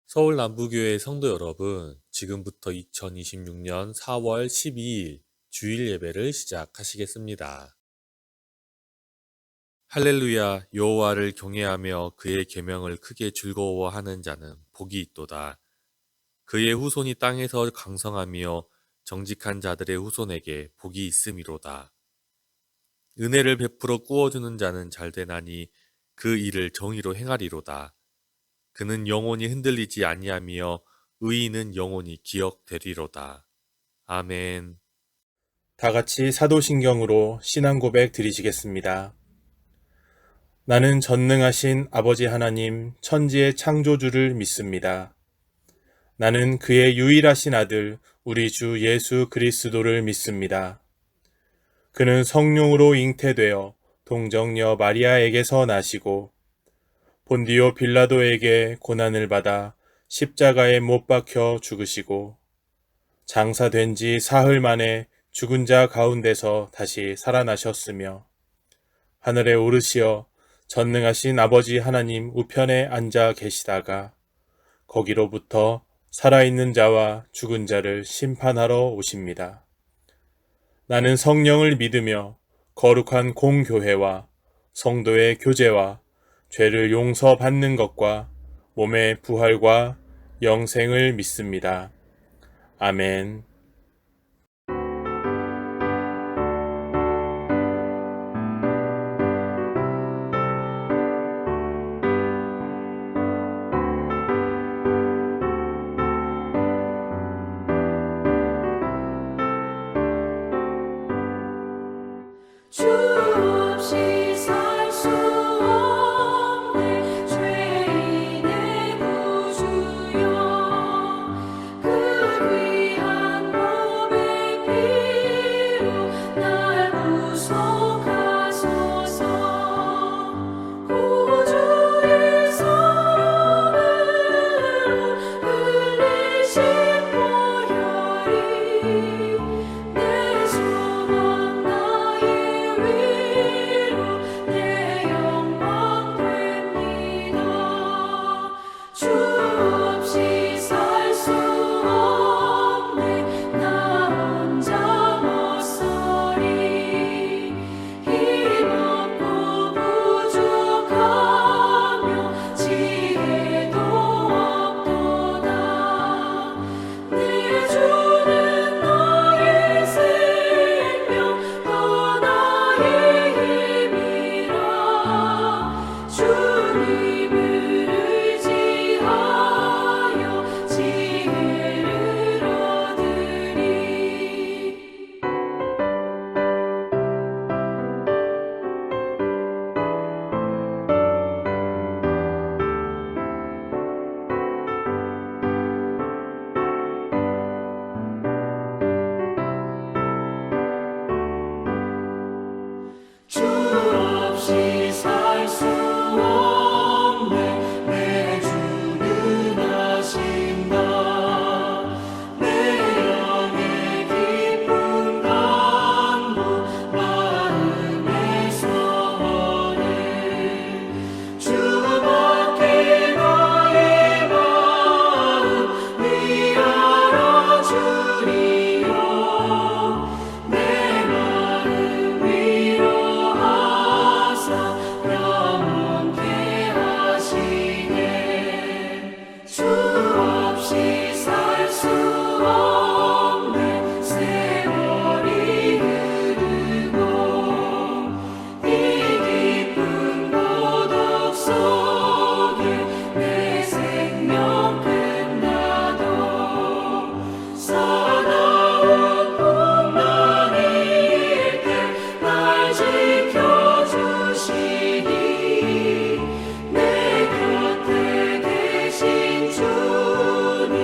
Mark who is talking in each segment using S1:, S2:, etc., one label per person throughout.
S1: 서울 남부교회 성도 여러분, 지금부터 2026년 4월 12일 주일 예배를 시작하시겠습니다. 할렐루야, 여호와를 경외하며 그의 계명을 크게 즐거워하는 자는 복이 있도다. 그의 후손이 땅에서 강성하며 정직한 자들의 후손에게 복이 있음이로다. 은혜를 베풀어 꾸어주는 자는 잘되나니 그 일을 정의로 행하리로다. 그는 영원히 흔들리지 아니하며 의인은 영원히 기억되리로다. 아멘.
S2: 다 같이 사도신경으로 신앙 고백 드리시겠습니다. 나는 전능하신 아버지 하나님 천지의 창조주를 믿습니다. 나는 그의 유일하신 아들 우리 주 예수 그리스도를 믿습니다. 그는 성령으로 잉태되어 동정녀 마리아에게서 나시고 본디오 빌라도에게 고난을 받아 십자가에 못 박혀 죽으시고 장사된 지 사흘 만에 죽은 자 가운데서 다시 살아나셨으며 하늘에 오르시어 전능하신 아버지 하나님 우편에 앉아 계시다가 거기로부터 살아있는 자와 죽은 자를 심판하러 오십니다. 나는 성령을 믿으며 거룩한 공교회와 성도의 교제와 죄를 용서받는 것과 몸의 부활과 영생을 믿습니다. 아멘.
S3: 주 없이 살 수 없네 죄인의 구주여 그 귀한 몸의 피로 날 구속하소서 구주의 사랑으로 흘리신 보혈이 내 소망 나의 위로 내 영광 됩니다. 주 없이 살 수 없네 나 혼자 못 서리 힘없고 부족하며 지혜도 없도다 내 주는 나의 생명 또 나의 힘이라 주님을 의지하여 지혜를 얻으리 주 없이 살 수 없네 내 주는 아신다 내 영의 깊은 간구 마음의 소원을 주밖에 나의 마음 위하여 주리요 내 마음 위로하사 영원케 하시네 주 없이 살 수 없네 세월이 흐르고 이 깊은 고독 속에 내 생명 끝나도 사나운 풍랑일 때 날 지켜주시니 내 곁에 계신 주님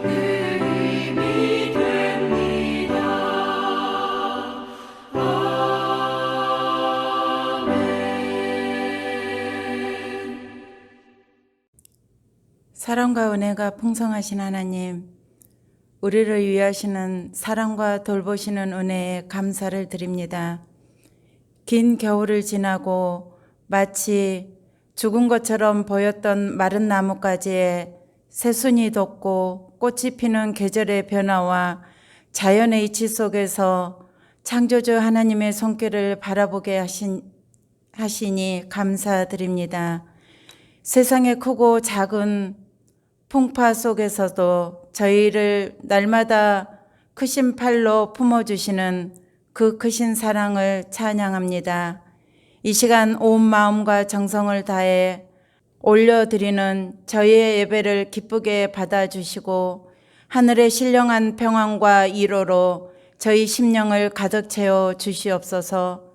S3: 늘 힘이 됩니다. 아멘.
S4: 사랑과 은혜가 풍성하신 하나님, 우리를 위하시는 사랑과 돌보시는 은혜에 감사를 드립니다. 긴 겨울을 지나고 마치 죽은 것처럼 보였던 마른 나뭇가지에 새순이 돋고 꽃이 피는 계절의 변화와 자연의 이치 속에서 창조주 하나님의 손길을 바라보게 하시니 감사드립니다. 세상의 크고 작은 풍파 속에서도 저희를 날마다 크신 팔로 품어주시는 그 크신 사랑을 찬양합니다. 이 시간 온 마음과 정성을 다해 올려드리는 저희의 예배를 기쁘게 받아주시고 하늘의 신령한 평안과 위로로 저희 심령을 가득 채워 주시옵소서.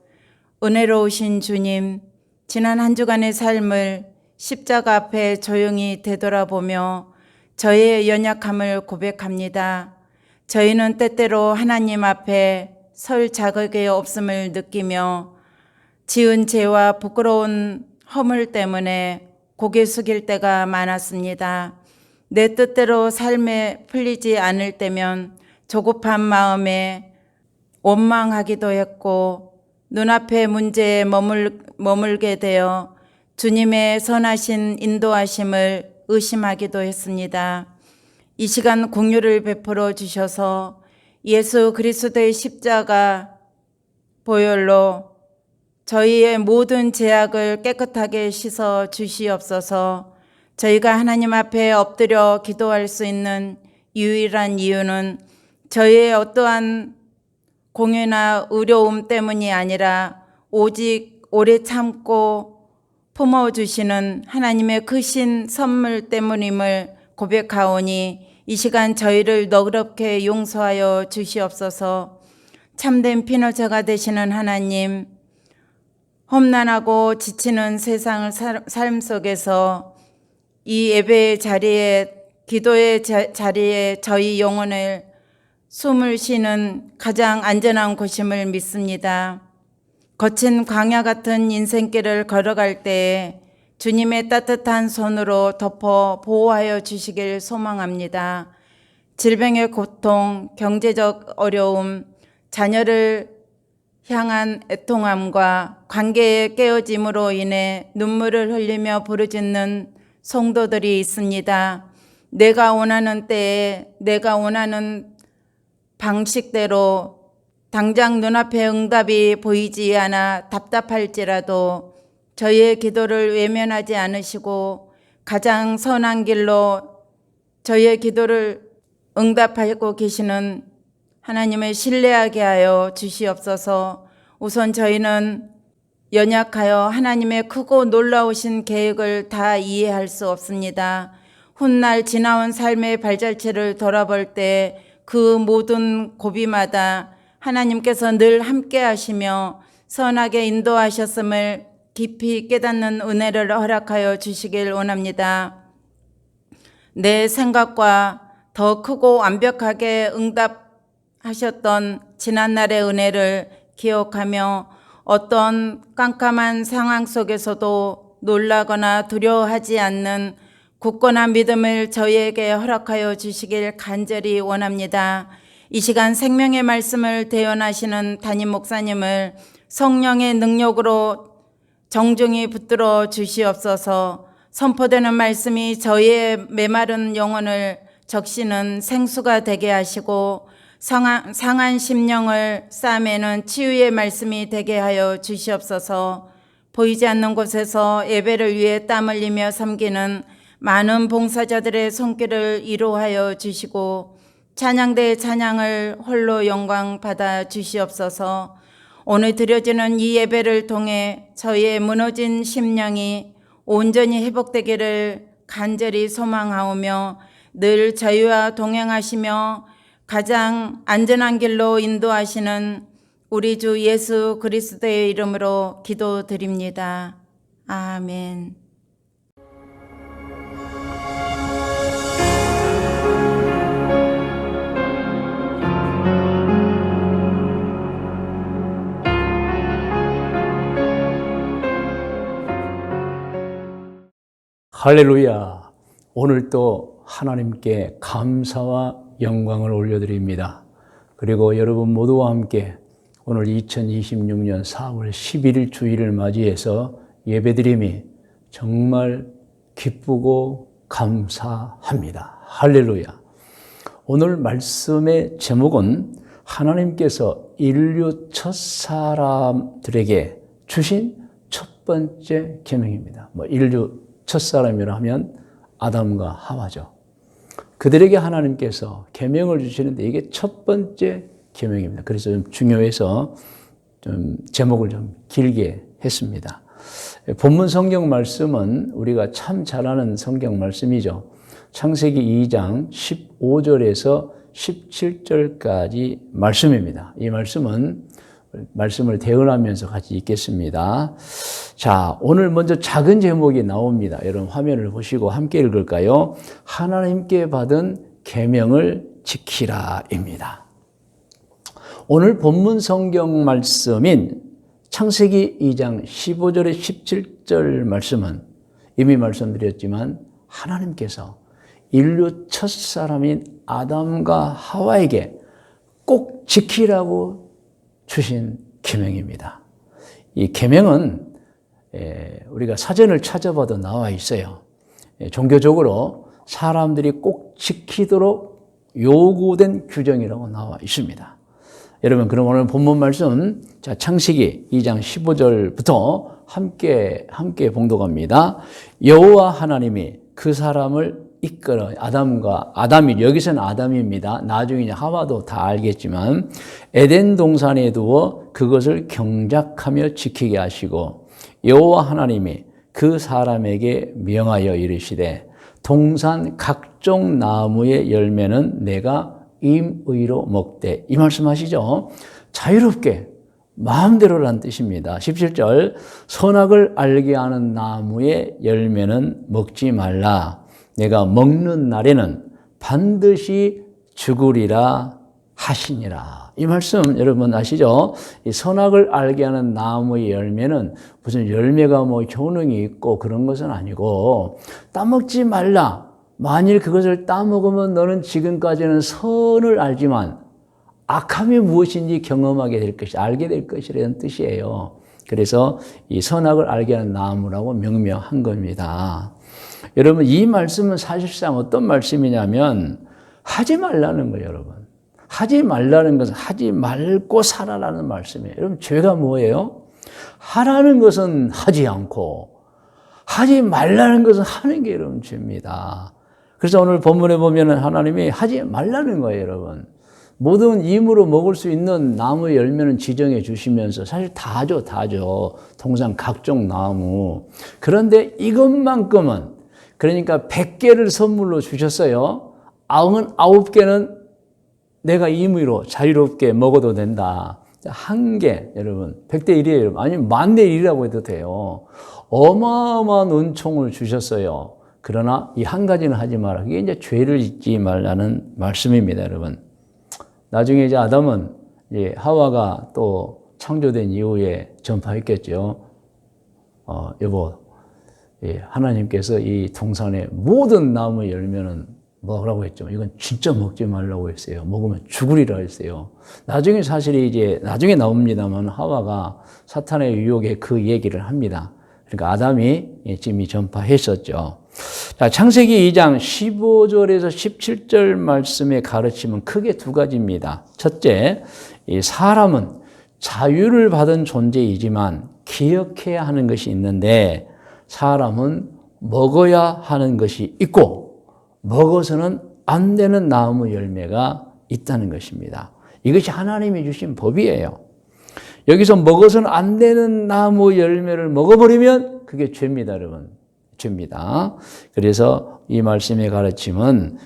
S4: 은혜로우신 주님, 지난 한 주간의 삶을 십자가 앞에 조용히 되돌아보며 저희의 연약함을 고백합니다. 저희는 때때로 하나님 앞에 설 자격이 없음을 느끼며 지은 죄와 부끄러운 허물 때문에 고개 숙일 때가 많았습니다. 내 뜻대로 삶에 풀리지 않을 때면 조급한 마음에 원망하기도 했고 눈앞의 문제에 머물게 되어 주님의 선하신 인도하심을 의심하기도 했습니다. 이 시간 공유를 베풀어 주셔서 예수 그리스도의 십자가 보혈로 저희의 모든 죄악을 깨끗하게 씻어 주시옵소서. 저희가 하나님 앞에 엎드려 기도할 수 있는 유일한 이유는 저희의 어떠한 공유나 의로움 때문이 아니라 오직 오래 참고 품어주시는 하나님의 크신 선물 때문임을 고백하오니 이 시간 저희를 너그럽게 용서하여 주시옵소서. 참된 피너자가 되시는 하나님, 험난하고 지치는 세상 삶 속에서 이 예배의 자리에, 기도의 자리에 저희 영혼을 숨을 쉬는 가장 안전한 곳임을 믿습니다. 거친 광야 같은 인생길을 걸어갈 때에 주님의 따뜻한 손으로 덮어 보호하여 주시길 소망합니다. 질병의 고통, 경제적 어려움, 자녀를 향한 애통함과 관계의 깨어짐으로 인해 눈물을 흘리며 부르짖는 성도들이 있습니다. 내가 원하는 때에 내가 원하는 방식대로 당장 눈앞에 응답이 보이지 않아 답답할지라도 저희의 기도를 외면하지 않으시고 가장 선한 길로 저희의 기도를 응답하고 계시는 하나님을 신뢰하게 하여 주시옵소서. 우선 저희는 연약하여 하나님의 크고 놀라우신 계획을 다 이해할 수 없습니다. 훗날 지나온 삶의 발자취를 돌아볼 때 그 모든 고비마다 하나님께서 늘 함께 하시며 선하게 인도하셨음을 깊이 깨닫는 은혜를 허락하여 주시길 원합니다. 내 생각과 더 크고 완벽하게 응답하셨던 지난날의 은혜를 기억하며 어떤 깜깜한 상황 속에서도 놀라거나 두려워하지 않는 굳건한 믿음을 저희에게 허락하여 주시길 간절히 원합니다. 이 시간 생명의 말씀을 대언하시는 담임 목사님을 성령의 능력으로 정중히 붙들어 주시옵소서. 선포되는 말씀이 저희의 메마른 영혼을 적시는 생수가 되게 하시고 상한 심령을 싸매는 치유의 말씀이 되게 하여 주시옵소서. 보이지 않는 곳에서 예배를 위해 땀 흘리며 섬기는 많은 봉사자들의 손길을 위로하여 주시고 찬양대의 찬양을 홀로 영광 받아 주시옵소서. 오늘 드려지는 이 예배를 통해 저희의 무너진 심령이 온전히 회복되기를 간절히 소망하오며 늘 저희와 동행하시며 가장 안전한 길로 인도하시는 우리 주 예수 그리스도의 이름으로 기도드립니다. 아멘.
S5: 할렐루야. 오늘 또 하나님께 감사와 영광을 올려드립니다. 그리고 여러분 모두와 함께 오늘 2026년 4월 11일 주일을 맞이해서 예배드림이 정말 기쁘고 감사합니다. 할렐루야. 오늘 말씀의 제목은 하나님께서 인류 첫사람들에게 주신 첫 번째 계명입니다. 인류 첫사람이라 하면 아담과 하와죠. 그들에게 하나님께서 계명을 주시는데 이게 첫 번째 계명입니다. 그래서 좀 중요해서 좀 제목을 좀 길게 했습니다. 본문 성경 말씀은 우리가 참 잘 아는 성경 말씀이죠. 창세기 2장 15절에서 17절까지 말씀입니다. 이 말씀을 대응하면서 같이 읽겠습니다. 자, 오늘 먼저 작은 제목이 나옵니다. 여러분 화면을 보시고 함께 읽을까요? 하나님께 받은 계명을 지키라입니다. 오늘 본문 성경 말씀인 창세기 2장 15절에 17절 말씀은 이미 말씀드렸지만 하나님께서 인류 첫사람인 아담과 하와에게 꼭 지키라고 주신 계명입니다. 이 계명은 우리가 사전을 찾아봐도 나와 있어요. 종교적으로 사람들이 꼭 지키도록 요구된 규정이라고 나와 있습니다. 여러분, 그럼 오늘 본문 말씀, 자, 창세기 2장 15절부터 함께 봉독합니다. 여호와 하나님이 그 사람을 이끌어 아담이 여기서는 아담입니다. 나중에 이제 하와도 다 알겠지만 에덴 동산에 두어 그것을 경작하며 지키게 하시고 여호와 하나님이 그 사람에게 명하여 이르시되 동산 각종 나무의 열매는 내가 임의로 먹되 이 말씀하시죠. 자유롭게 마음대로란 뜻입니다. 17절 선악을 알게 하는 나무의 열매는 먹지 말라. 내가 먹는 날에는 반드시 죽으리라 하시니라. 이 말씀 여러분 아시죠? 이 선악을 알게 하는 나무의 열매는 무슨 열매가 효능이 있고 그런 것은 아니고 따먹지 말라. 만일 그것을 따먹으면 너는 지금까지는 선을 알지만 악함이 무엇인지 경험하게 될 것이, 알게 될 것이라는 뜻이에요. 그래서 이 선악을 알게 하는 나무라고 명명한 겁니다. 여러분, 이 말씀은 사실상 어떤 말씀이냐면 하지 말라는 거예요, 여러분. 하지 말라는 것은 하지 말고 살아라는 말씀이에요. 여러분, 죄가 뭐예요? 하라는 것은 하지 않고 하지 말라는 것은 하는 게 여러분 죄입니다. 그래서 오늘 본문에 보면은 하나님이 하지 말라는 거예요, 여러분. 모든 임으로 먹을 수 있는 나무의 열매는 지정해 주시면서 사실 다 줘. 동산 각종 나무. 그런데 이것만큼은 그러니까 100개를 선물로 주셨어요. 99개는 내가 임의로 자유롭게 먹어도 된다. 한 개, 여러분. 100대 1이에요, 여러분. 아니면 1000대 1이라고 해도 돼요. 어마어마한 은총을 주셨어요. 그러나 이 한 가지는 하지 마라. 그게 이제 죄를 짓지 말라는 말씀입니다, 여러분. 나중에 이제 아담은 이제 하와가 또 창조된 이후에 전파했겠죠. 여보, 하나님께서 이 동산의 모든 나무 열매는 뭐라고 했죠? 이건 진짜 먹지 말라고 했어요. 먹으면 죽으리라 했어요. 나중에 사실이 이제 나중에 나옵니다만 하와가 사탄의 유혹에 그 얘기를 합니다. 그러니까 아담이 지금 전파했었죠. 자, 창세기 2장 15절에서 17절 말씀의 가르침은 크게 두 가지입니다. 첫째, 이 사람은 자유를 받은 존재이지만 기억해야 하는 것이 있는데 사람은 먹어야 하는 것이 있고 먹어서는 안 되는 나무 열매가 있다는 것입니다. 이것이 하나님이 주신 법이에요. 여기서 먹어서는 안 되는 나무 열매를 먹어버리면 그게 죄입니다, 여러분. 죄입니다. 그래서 이 말씀의 가르침은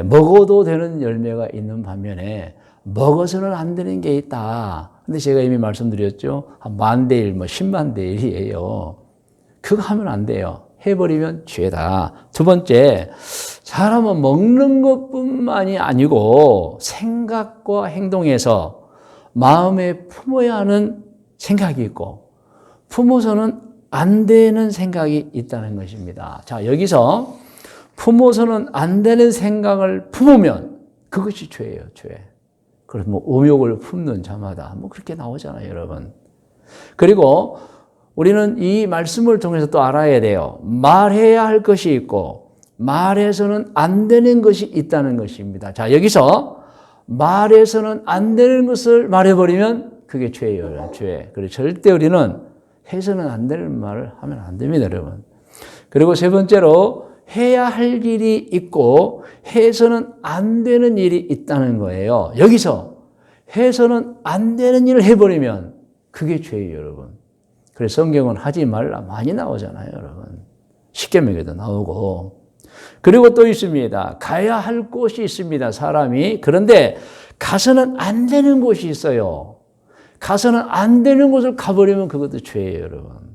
S5: 먹어도 되는 열매가 있는 반면에 먹어서는 안 되는 게 있다. 근데 제가 이미 말씀드렸죠. 한 10,000대 1, 100,000대 1이에요. 그거 하면 안 돼요. 해버리면 죄다. 두 번째, 사람은 먹는 것뿐만이 아니고 생각과 행동에서 마음에 품어야 하는 생각이 있고 품어서는 안 되는 생각이 있다는 것입니다. 자, 여기서 품어서는 안 되는 생각을 품으면 그것이 죄예요, 죄. 그래서 의욕을 품는 자마다 그렇게 나오잖아요, 여러분. 그리고 우리는 이 말씀을 통해서 또 알아야 돼요. 말해야 할 것이 있고 말해서는 안 되는 것이 있다는 것입니다. 자, 여기서 말해서는 안 되는 것을 말해버리면 그게 죄예요. 죄. 그리고 절대 우리는 해서는 안 되는 말을 하면 안 됩니다, 여러분. 그리고 세 번째로 해야 할 일이 있고 해서는 안 되는 일이 있다는 거예요. 여기서 해서는 안 되는 일을 해버리면 그게 죄예요, 여러분. 그래서 성경은 하지 말라 많이 나오잖아요, 여러분. 십계명에도 나오고. 그리고 또 있습니다. 가야 할 곳이 있습니다, 사람이. 그런데 가서는 안 되는 곳이 있어요. 가서는 안 되는 곳을 가버리면 그것도 죄예요, 여러분.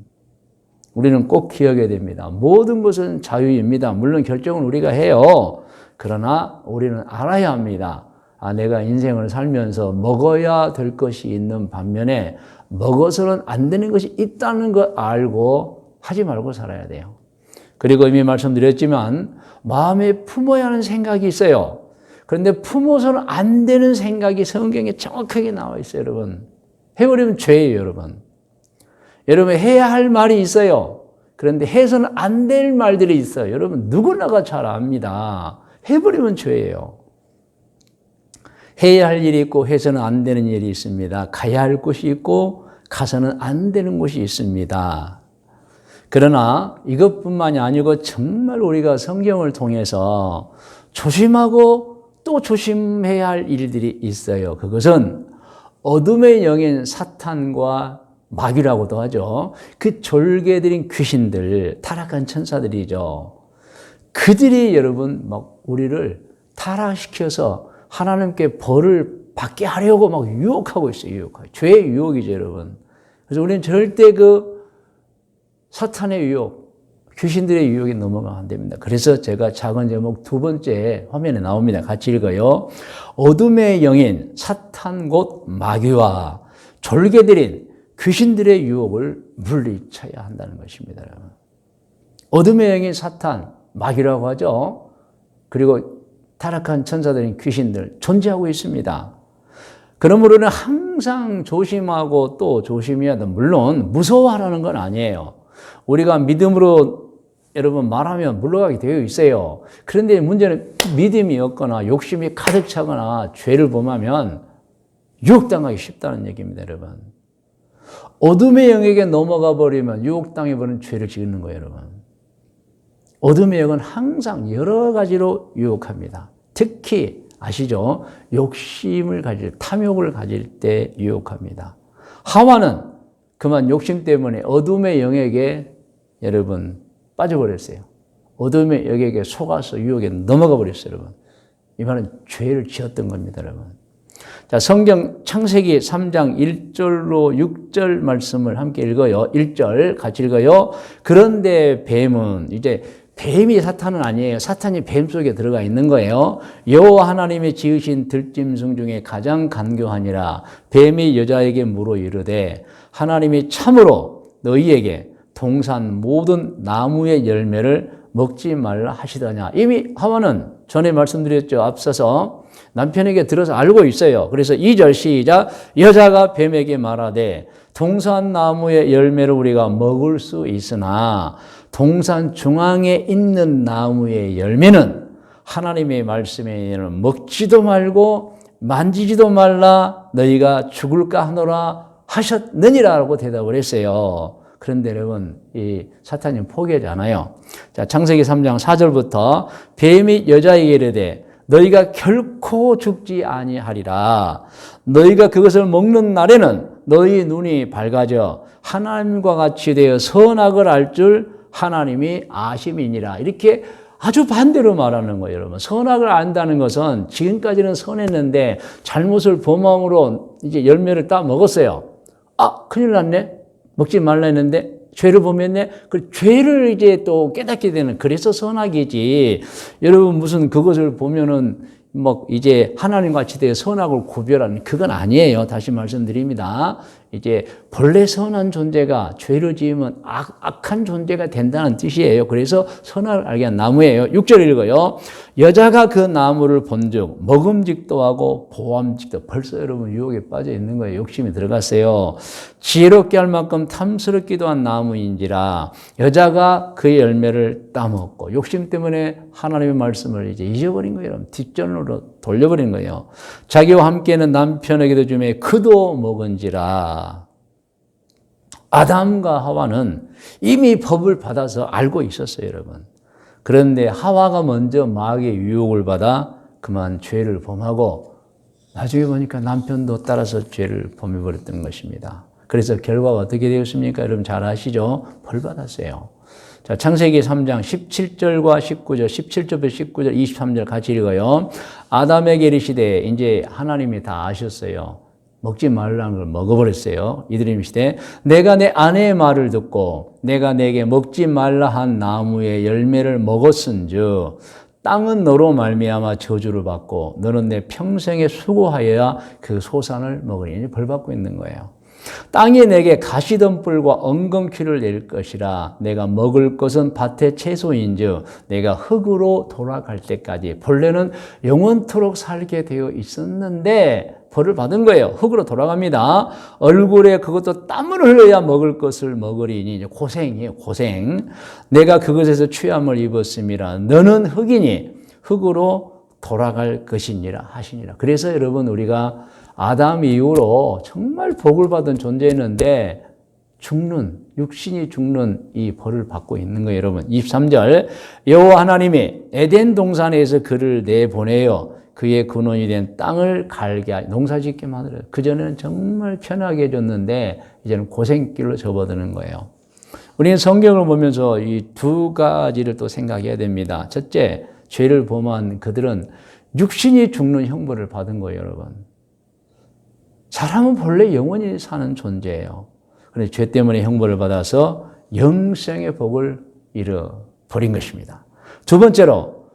S5: 우리는 꼭 기억해야 됩니다. 모든 것은 자유입니다. 물론 결정은 우리가 해요. 그러나 우리는 알아야 합니다. 내가 인생을 살면서 먹어야 될 것이 있는 반면에 먹어서는 안 되는 것이 있다는 걸 알고 하지 말고 살아야 돼요. 그리고 이미 말씀드렸지만 마음에 품어야 하는 생각이 있어요. 그런데 품어서는 안 되는 생각이 성경에 정확하게 나와 있어요, 여러분. 해버리면 죄예요, 여러분. 여러분 해야 할 말이 있어요. 그런데 해서는 안 될 말들이 있어요. 여러분 누구나가 잘 압니다. 해버리면 죄예요. 해야 할 일이 있고 해서는 안 되는 일이 있습니다. 가야 할 곳이 있고 가서는 안 되는 곳이 있습니다. 그러나 이것뿐만이 아니고 정말 우리가 성경을 통해서 조심하고 또 조심해야 할 일들이 있어요. 그것은 어둠의 영인 사탄과 마귀라고도 하죠. 그 졸개들인 귀신들, 타락한 천사들이죠. 그들이 여러분 막 우리를 타락시켜서 하나님께 벌을 받게 하려고 막 유혹하고 있어요. 유혹하고. 죄의 유혹이죠, 여러분. 그래서 우리는 절대 그 사탄의 유혹, 귀신들의 유혹에 넘어가면 안 됩니다. 그래서 제가 작은 제목 두 번째 화면에 나옵니다. 같이 읽어요. 어둠의 영인 사탄 곧 마귀와 졸개들인 귀신들의 유혹을 물리쳐야 한다는 것입니다. 여러분. 어둠의 영인 사탄, 마귀라고 하죠. 그리고 타락한 천사들인 귀신들 존재하고 있습니다. 그러므로 우리는 항상 조심하고 또 조심해야 돼. 물론 무서워하라는 건 아니에요. 우리가 믿음으로 여러분 말하면 물러가게 되어 있어요. 그런데 문제는 믿음이 없거나 욕심이 가득 차거나 죄를 범하면 유혹당하기 쉽다는 얘기입니다, 여러분. 어둠의 영에게 넘어가 버리면 유혹당해 버리는 죄를 짓는 거예요, 여러분. 어둠의 영은 항상 여러 가지로 유혹합니다. 특히 아시죠? 욕심을 가질, 탐욕을 가질 때 유혹합니다. 하와는 그만 욕심 때문에 어둠의 영에게 여러분 빠져버렸어요. 어둠의 영에게 속아서 유혹에 넘어가 버렸어요, 여러분. 이 말은 죄를 지었던 겁니다, 여러분. 자, 성경 창세기 3장 1절로 6절 말씀을 함께 읽어요. 1절 같이 읽어요. 그런데 뱀은, 이제 뱀이 사탄은 아니에요. 사탄이 뱀 속에 들어가 있는 거예요. 여호와 하나님이 지으신 들짐승 중에 가장 간교하니라. 뱀이 여자에게 물어 이르되 하나님이 참으로 너희에게 동산 모든 나무의 열매를 먹지 말라 하시더냐. 이미 하와는 전에 말씀드렸죠. 앞서서 남편에게 들어서 알고 있어요. 그래서 2절 시작. 여자가 뱀에게 말하되 동산 나무의 열매를 우리가 먹을 수 있으나 동산 중앙에 있는 나무의 열매는 하나님의 말씀에는 먹지도 말고 만지지도 말라 너희가 죽을까 하노라 하셨느니라고 대답을 했어요. 그런데 여러분 이 사탄이 포기하지 않아요. 자, 창세기 3장 4절부터 뱀이 여자에게 이르되 너희가 결코 죽지 아니하리라. 너희가 그것을 먹는 날에는 너희 눈이 밝아져 하나님과 같이 되어 선악을 알 줄 하나님이 아심이니라. 이렇게 아주 반대로 말하는 거예요, 여러분. 선악을 안다는 것은 지금까지는 선했는데 잘못을 범함으로 이제 열매를 따 먹었어요. 아, 큰일 났네. 먹지 말라 했는데 죄를 범했네. 그 죄를 이제 또 깨닫게 되는, 그래서 선악이지. 여러분 무슨 그것을 보면은 뭐 이제 하나님과 같이 되어 선악을 구별하는 그건 아니에요. 다시 말씀드립니다. 이제 본래 선한 존재가 죄를 지으면 악한 존재가 된다는 뜻이에요. 그래서 선악을 알게 한 나무예요. 6절 읽어요. 여자가 그 나무를 본즉 먹음직도 하고 보암직도. 벌써 여러분 유혹에 빠져 있는 거예요. 욕심이 들어갔어요. 지혜롭게 할 만큼 탐스럽기도 한 나무인지라 여자가 그의 열매를 따먹고, 욕심 때문에 하나님의 말씀을 이제 잊어버린 거예요. 뒷전으로 돌려버린 거예요. 자기와 함께는 남편에게도 주매 그도 먹은지라. 아담과 하와는 이미 법을 받아서 알고 있었어요, 여러분. 그런데 하와가 먼저 마귀의 유혹을 받아 그만 죄를 범하고, 나중에 보니까 남편도 따라서 죄를 범해버렸던 것입니다. 그래서 결과가 어떻게 되었습니까? 여러분 잘 아시죠? 벌 받았어요. 자, 창세기 3장 17절과 19절, 17절부터 19절, 23절 같이 읽어요. 아담에게 이르시되, 이제 하나님이 다 아셨어요. 먹지 말라는 걸 먹어버렸어요. 이들이 이르시되, 내가 내 아내의 말을 듣고 내가 내게 먹지 말라 한 나무의 열매를 먹었은즉 땅은 너로 말미암아 저주를 받고 너는 내 평생에 수고하여야 그 소산을 먹으리니. 벌 받고 있는 거예요. 땅이 내게 가시덤불과 엉겅퀴를 낼 것이라. 내가 먹을 것은 밭의 채소인즉 내가 흙으로 돌아갈 때까지. 본래는 영원토록 살게 되어 있었는데 벌을 받은 거예요. 흙으로 돌아갑니다. 얼굴에 그것도 땀을 흘려야 먹을 것을 먹으리니. 고생이에요, 고생. 내가 그것에서 취함을 입었음이라. 너는 흙이니 흙으로 돌아갈 것이니라 하시니라. 그래서 여러분 우리가 아담 이후로 정말 복을 받은 존재였는데 육신이 죽는 이 벌을 받고 있는 거예요, 여러분. 23절. 여호와 하나님이 에덴 동산에서 그를 내보내어 그의 근원이 된 땅을 갈게 하여 농사짓게 만들어요. 그전에는 정말 편하게 해줬는데 이제는 고생길로 접어드는 거예요. 우리는 성경을 보면서 이 두 가지를 또 생각해야 됩니다. 첫째, 죄를 범한 그들은 육신이 죽는 형벌을 받은 거예요, 여러분. 사람은 본래 영원히 사는 존재예요. 그런데 죄 때문에 형벌을 받아서 영생의 복을 잃어버린 것입니다. 두 번째로,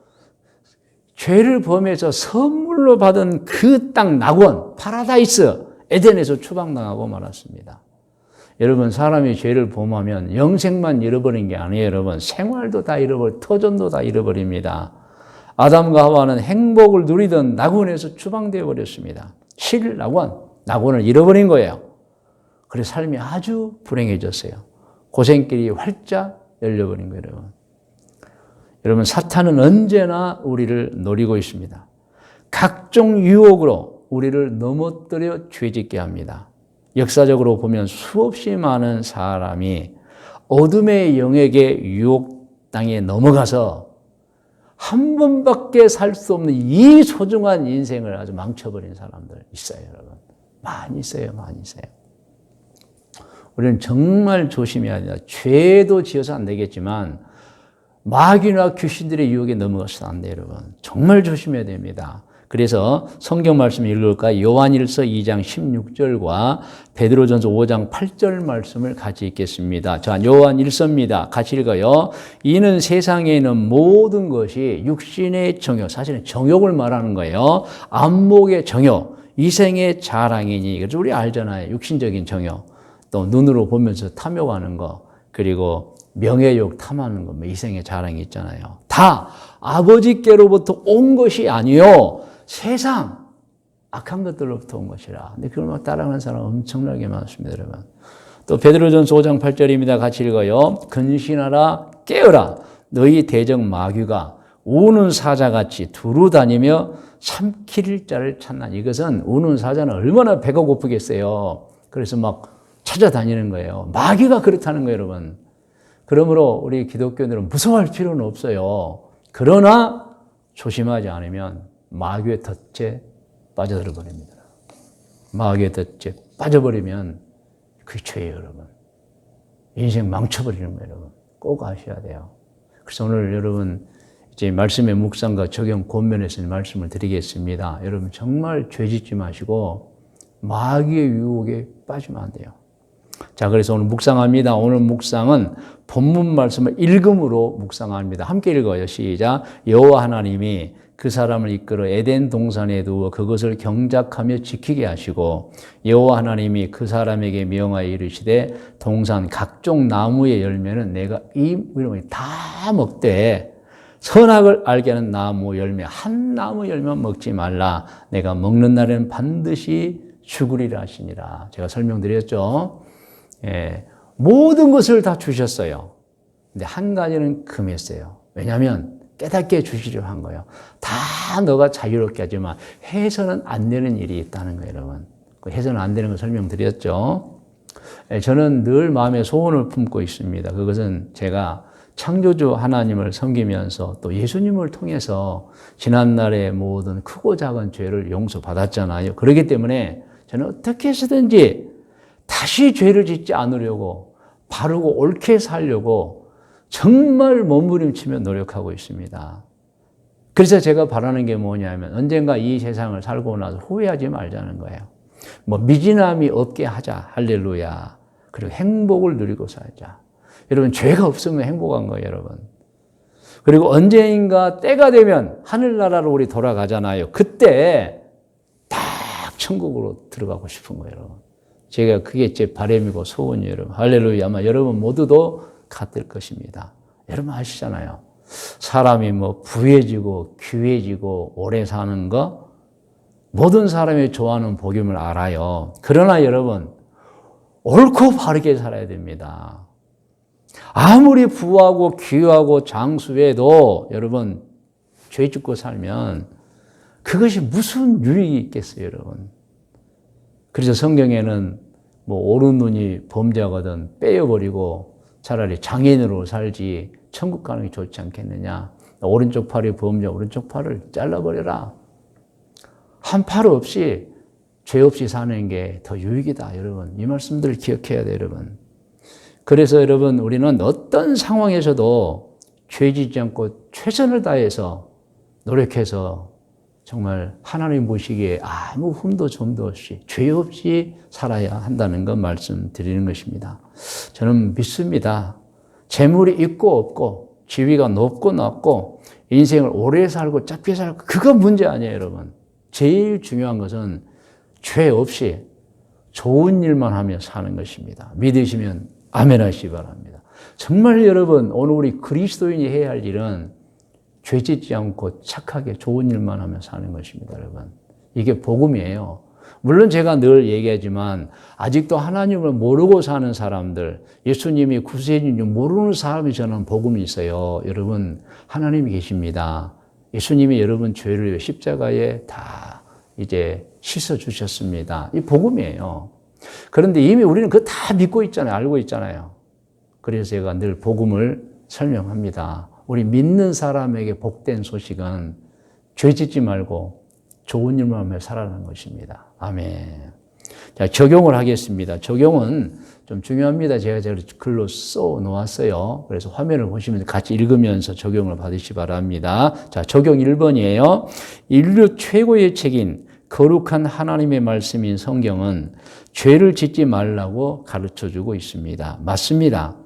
S5: 죄를 범해서 선물로 받은 그 땅, 낙원, 파라다이스, 에덴에서 추방당하고 말았습니다. 여러분, 사람이 죄를 범하면 영생만 잃어버린 게 아니에요, 여러분. 생활도 다 잃어버리고 터전도 다 잃어버립니다. 아담과 하와는 행복을 누리던 낙원에서 추방되어 버렸습니다. 낙원을 잃어버린 거예요. 그래서 삶이 아주 불행해졌어요. 고생길이 활짝 열려버린 거예요, 여러분. 여러분, 사탄은 언제나 우리를 노리고 있습니다. 각종 유혹으로 우리를 넘어뜨려 죄짓게 합니다. 역사적으로 보면 수없이 많은 사람이 어둠의 영역의 유혹 땅에 넘어가서 한 번밖에 살 수 없는 이 소중한 인생을 아주 망쳐버린 사람들 있어요, 여러분. 많이 있어요, 많이 있어요. 우리는 정말 조심해야 합니다. 죄도 지어서 안 되겠지만 마귀나 귀신들의 유혹에 넘어가서는 안 돼요, 여러분. 정말 조심해야 됩니다. 그래서 성경 말씀 읽을까요? 요한일서 2장 16절과 베드로전서 5장 8절 말씀을 같이 읽겠습니다. 자, 요한일서입니다. 같이 읽어요. 이는 세상에 있는 모든 것이 육신의 정욕, 사실은 정욕을 말하는 거예요. 안목의 정욕, 이생의 자랑이니. 그래서 우리 알잖아요. 육신적인 정욕. 또 눈으로 보면서 탐욕하는 거, 그리고 명예욕 탐하는 거, 이생의 자랑이 있잖아요. 다 아버지께로부터 온 것이 아니요 세상 악한 것들로부터 온 것이라. 근데 그걸 막 따라가는 사람 엄청나게 많습니다, 여러분. 또 베드로전서 5장 8절입니다. 같이 읽어요. 근신하라, 깨어라. 너희 대적 마귀가 우는 사자같이 두루 다니며 삼킬 자를 찾나니. 이것은 우는 사자는 얼마나 배가 고프겠어요. 그래서 막 찾아다니는 거예요. 마귀가 그렇다는 거예요, 여러분. 그러므로 우리 기독교인들은 무서워할 필요는 없어요. 그러나 조심하지 않으면 마귀의 덫에 빠져들어 버립니다. 마귀의 덫에 빠져버리면 그게 죄예요, 여러분. 인생 망쳐버리는 거예요, 여러분. 꼭 아셔야 돼요. 그래서 오늘 여러분 이제 말씀의 묵상과 적용 권면에서 말씀을 드리겠습니다. 여러분 정말 죄 짓지 마시고 마귀의 유혹에 빠지면 안 돼요. 자, 그래서 오늘 묵상합니다. 오늘 묵상은 본문 말씀을 읽음으로 묵상합니다. 함께 읽어요. 시작. 여호와 하나님이 그 사람을 이끌어 에덴 동산에 두어 그것을 경작하며 지키게 하시고 여호와 하나님이 그 사람에게 명하여 이르시되 동산 각종 나무의 열매는 내가 이 이름을 다 먹되 선악을 알게 하는 나무 열매 한 나무 열매만 먹지 말라. 내가 먹는 날에는 반드시 죽으리라 하시니라. 제가 설명드렸죠. 예, 모든 것을 다 주셨어요. 근데 한 가지는 금했어요. 왜냐하면 깨닫게 주시려 한 거예요. 다 너가 자유롭게 하지만 해서는 안 되는 일이 있다는 거예요, 여러분. 해서는 안 되는 걸 설명드렸죠. 저는 늘 마음에 소원을 품고 있습니다. 그것은 제가 창조주 하나님을 섬기면서 또 예수님을 통해서 지난날의 모든 크고 작은 죄를 용서받았잖아요. 그렇기 때문에 저는 어떻게 해서든지 다시 죄를 짓지 않으려고 바르고 옳게 살려고 정말 몸부림치며 노력하고 있습니다. 그래서 제가 바라는 게 뭐냐면 언젠가 이 세상을 살고 나서 후회하지 말자는 거예요. 뭐 미진함이 없게 하자. 할렐루야. 그리고 행복을 누리고 살자. 여러분 죄가 없으면 행복한 거예요, 여러분. 그리고 언제인가 때가 되면 하늘나라로 우리 돌아가잖아요. 그때 딱 천국으로 들어가고 싶은 거예요, 여러분. 제가 그게 제 바람이고 소원이에요, 여러분. 할렐루야. 아마 여러분 모두도 같을 것입니다. 여러분 아시잖아요. 사람이 뭐 부해지고 귀해지고 오래 사는 거 모든 사람이 좋아하는 복임을 알아요. 그러나 여러분 옳고 바르게 살아야 됩니다. 아무리 부하고 귀하고 장수해도 여러분 죄 짓고 살면 그것이 무슨 유익이 있겠어요, 여러분. 그래서 성경에는 뭐 오른 눈이 범죄하거든 빼어버리고 차라리 장애인으로 살지 천국 가는 게 좋지 않겠느냐. 오른쪽 팔이 범죄 오른쪽 팔을 잘라버려라. 한 팔 없이 죄 없이 사는 게 더 유익이다, 여러분. 이 말씀들을 기억해야 돼요, 여러분. 그래서 여러분 우리는 어떤 상황에서도 죄 짓지 않고 최선을 다해서 노력해서 정말 하나님 보시기에 아무 흠도 점도 없이 죄 없이 살아야 한다는 것 말씀드리는 것입니다. 저는 믿습니다. 재물이 있고 없고 지위가 높고 낮고 인생을 오래 살고 짧게 살고 그건 문제 아니에요, 여러분. 제일 중요한 것은 죄 없이 좋은 일만 하며 사는 것입니다. 믿으시면 아멘 하시기 바랍니다. 정말 여러분 오늘 우리 그리스도인이 해야 할 일은 죄 짓지 않고 착하게 좋은 일만 하며 사는 것입니다, 여러분. 이게 복음이에요. 물론 제가 늘 얘기하지만 아직도 하나님을 모르고 사는 사람들, 예수님이 구세주인지 모르는 사람이 저는 복음이 있어요. 여러분 하나님이 계십니다. 예수님이 여러분 죄를 십자가에 다 이제 씻어주셨습니다. 이 복음이에요. 그런데 이미 우리는 그거 다 믿고 있잖아요. 알고 있잖아요. 그래서 제가 늘 복음을 설명합니다. 우리 믿는 사람에게 복된 소식은 죄 짓지 말고 좋은 일만 하며 살아가는 것입니다. 아멘. 자, 적용을 하겠습니다. 적용은 좀 중요합니다. 제가 글로 써 놓았어요. 그래서 화면을 보시면 같이 읽으면서 적용을 받으시기 바랍니다. 자, 적용 1번이에요. 인류 최고의 책인 거룩한 하나님의 말씀인 성경은 죄를 짓지 말라고 가르쳐주고 있습니다. 맞습니다.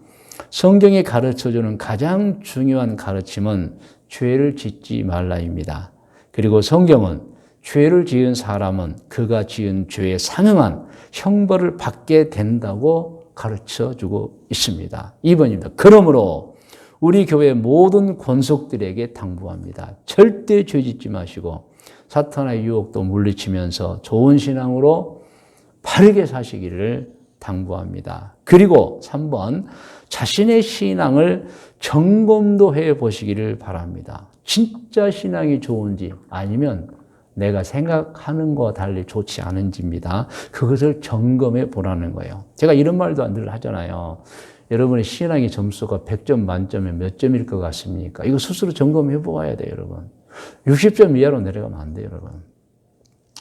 S5: 성경이 가르쳐주는 가장 중요한 가르침은 죄를 짓지 말라입니다. 그리고 성경은 죄를 지은 사람은 그가 지은 죄에 상응한 형벌을 받게 된다고 가르쳐주고 있습니다. 2번입니다. 그러므로 우리 교회 모든 권속들에게 당부합니다. 절대 죄 짓지 마시고 사탄의 유혹도 물리치면서 좋은 신앙으로 바르게 사시기를 당부합니다. 그리고 3번, 자신의 신앙을 점검도 해 보시기를 바랍니다. 진짜 신앙이 좋은지 아니면 내가 생각하는 것과 달리 좋지 않은지입니다. 그것을 점검해 보라는 거예요. 제가 이런 말도 늘 하잖아요. 여러분의 신앙의 점수가 100점 만점에 몇 점일 것 같습니까? 이거 스스로 점검해 보아야 돼요, 여러분. 60점 이하로 내려가면 안 돼요, 여러분.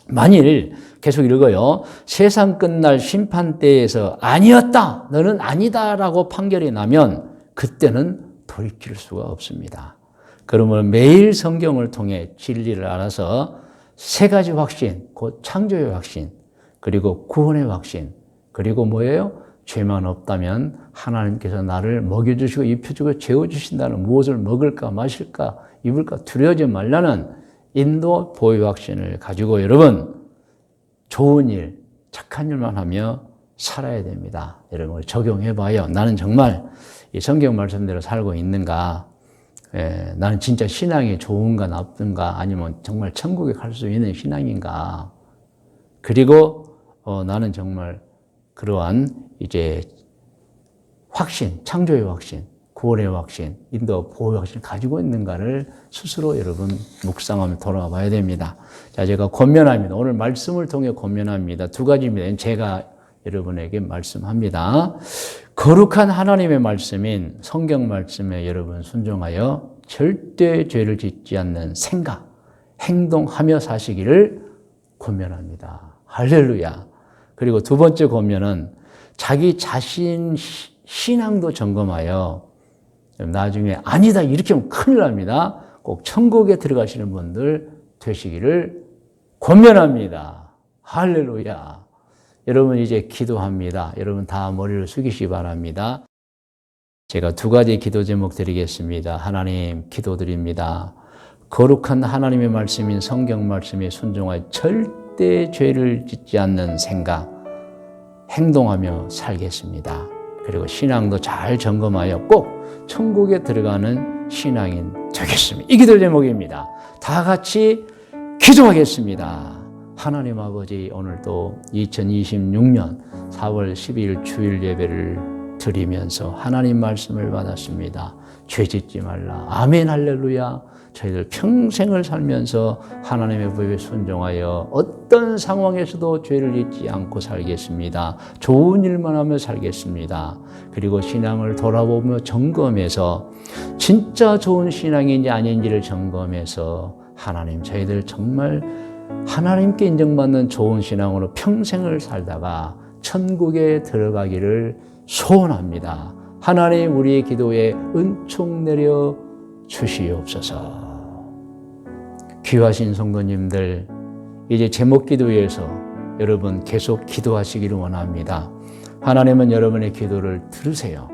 S5: 만일 계속 읽어요. 세상 끝날 심판 때에서 아니었다, 너는 아니다라고 판결이 나면 그때는 돌이킬 수가 없습니다. 그러면 매일 성경을 통해 진리를 알아서 세 가지 확신, 곧 창조의 확신, 그리고 구원의 확신, 그리고 뭐예요? 죄만 없다면 하나님께서 나를 먹여주시고 입혀주고 재워주신다는 무엇을 먹을까 마실까 입을까 두려워하지 말라는 인도 보유 확신을 가지고 여러분 좋은 일, 착한 일만 하며 살아야 됩니다. 여러분 적용해봐요. 나는 정말 이 성경 말씀대로 살고 있는가? 나는 진짜 신앙이 좋은가 나쁜가? 아니면 정말 천국에 갈 수 있는 신앙인가? 그리고 나는 정말 그러한 이제 확신, 창조의 확신, 구원의 확신, 인도 보호의 확신을 가지고 있는가를 스스로 여러분 묵상하며 돌아와 봐야 됩니다. 자, 제가 권면합니다. 오늘 말씀을 통해 권면합니다. 두 가지입니다. 제가 여러분에게 말씀합니다. 거룩한 하나님의 말씀인 성경 말씀에 여러분 순종하여 절대 죄를 짓지 않는 생각, 행동하며 사시기를 권면합니다. 할렐루야. 그리고 두 번째 권면은 자기 자신 신앙도 점검하여 나중에 아니다 이렇게 하면 큰일 납니다. 꼭 천국에 들어가시는 분들 되시기를 권면합니다. 할렐루야. 여러분 이제 기도합니다. 여러분 다 머리를 숙이시기 바랍니다. 제가 두 가지 기도 제목 드리겠습니다. 하나님 기도드립니다. 거룩한 하나님의 말씀인 성경 말씀에 순종하여 절대 죄를 짓지 않는 생각, 행동하며 살겠습니다. 그리고 신앙도 잘 점검하여 꼭 천국에 들어가는 신앙인 되겠습니다. 이 기도 제목입니다. 다 같이 기도하겠습니다. 하나님 아버지, 오늘도 2026년 4월 12일 주일 예배를 드리면서 하나님 말씀을 받았습니다. 죄 짓지 말라. 아멘 할렐루야. 저희들 평생을 살면서 하나님의 법에 순종하여 어떤 상황에서도 죄를 짓지 않고 살겠습니다. 좋은 일만 하며 살겠습니다. 그리고 신앙을 돌아보며 점검해서 진짜 좋은 신앙인지 아닌지를 점검해서 하나님 저희들 정말 하나님께 인정받는 좋은 신앙으로 평생을 살다가 천국에 들어가기를 소원합니다. 하나님 우리의 기도에 은총 내려 주시옵소서. 귀하신 성도님들, 이제 제목 기도에서 여러분 계속 기도하시기를 원합니다. 하나님은 여러분의 기도를 들으세요.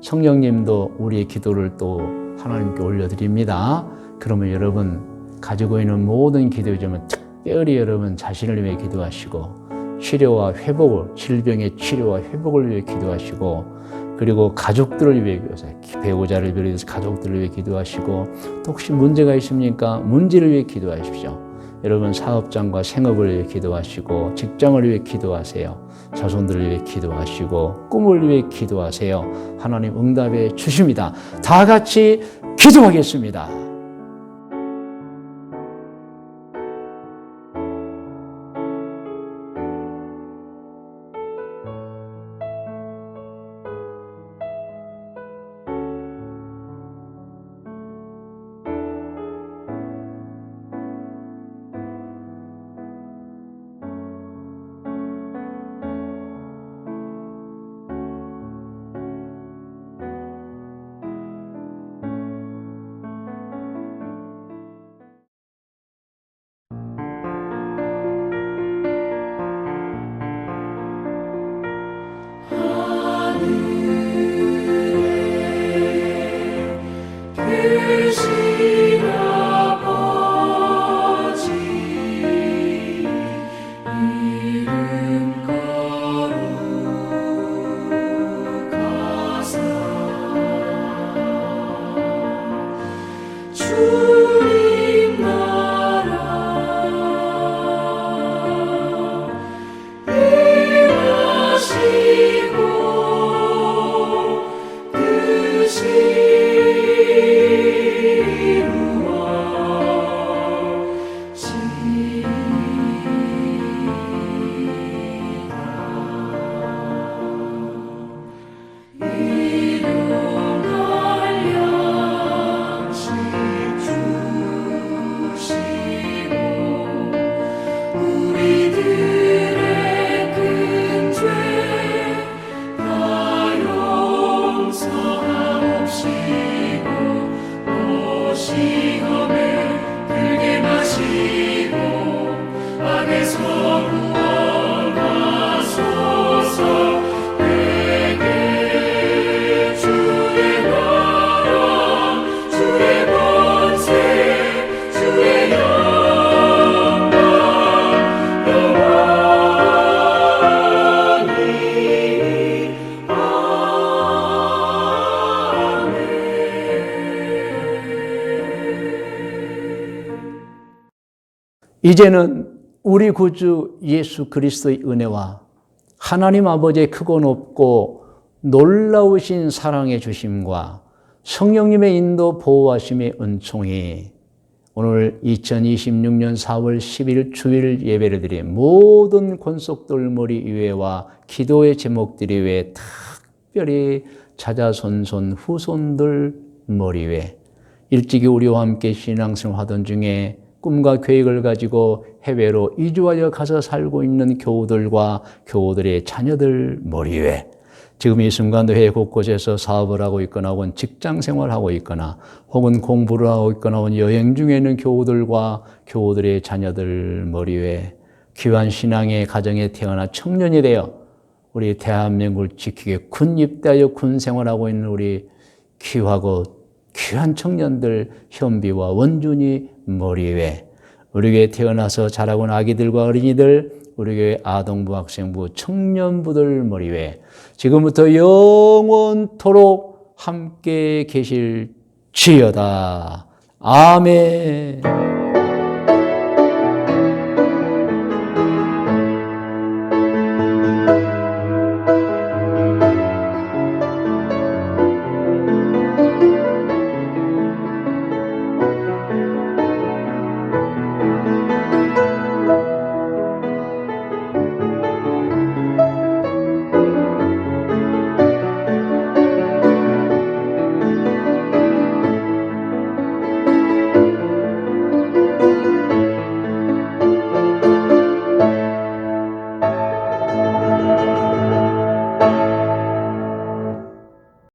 S5: 성령님도 우리의 기도를 또 하나님께 올려드립니다. 그러면 여러분 가지고 있는 모든 기도 제목은 특별히 여러분 자신을 위해 기도하시고 치료와 회복을, 질병의 치료와 회복을 위해 기도하시고 그리고 가족들을 위해 기도하세요. 배우자를 비롯해서 가족들을 위해 기도하시고 또 혹시 문제가 있습니까? 문제를 위해 기도하십시오. 여러분 사업장과 생업을 위해 기도하시고 직장을 위해 기도하세요. 자손들을 위해 기도하시고 꿈을 위해 기도하세요. 하나님 응답해 주십니다. 다 같이 기도하겠습니다. 이제는 우리 구주 예수 그리스도의 은혜와 하나님 아버지의 크고 높고 놀라우신 사랑의 주심과 성령님의 인도 보호하심의 은총이 오늘 2026년 4월 10일 주일 예배를 드린 모든 권속들 머리 위에와 기도의 제목들이 위에 특별히 자자손손 후손들 머리 위에 일찍이 우리와 함께 신앙생활하던 중에 꿈과 계획을 가지고 해외로 이주하여 가서 살고 있는 교우들과 교우들의 자녀들 머리 위에 지금 이 순간도 해외 곳곳에서 사업을 하고 있거나 혹은 직장 생활하고 있거나 혹은 공부를 하고 있거나 혹은 여행 중에 있는 교우들과 교우들의 자녀들 머리 위에 귀한 신앙의 가정에 태어나 청년이 되어 우리 대한민국을 지키게 군 입대하여 군 생활하고 있는 우리 귀하고 귀한 청년들 현비와 원준이 머리 위에 우리 교회에 태어나서 자라고 온 아기들과 어린이들 우리 교회 아동부, 학생부, 청년부들 머리 위에 지금부터 영원토록 함께 계실 지어다. 아멘.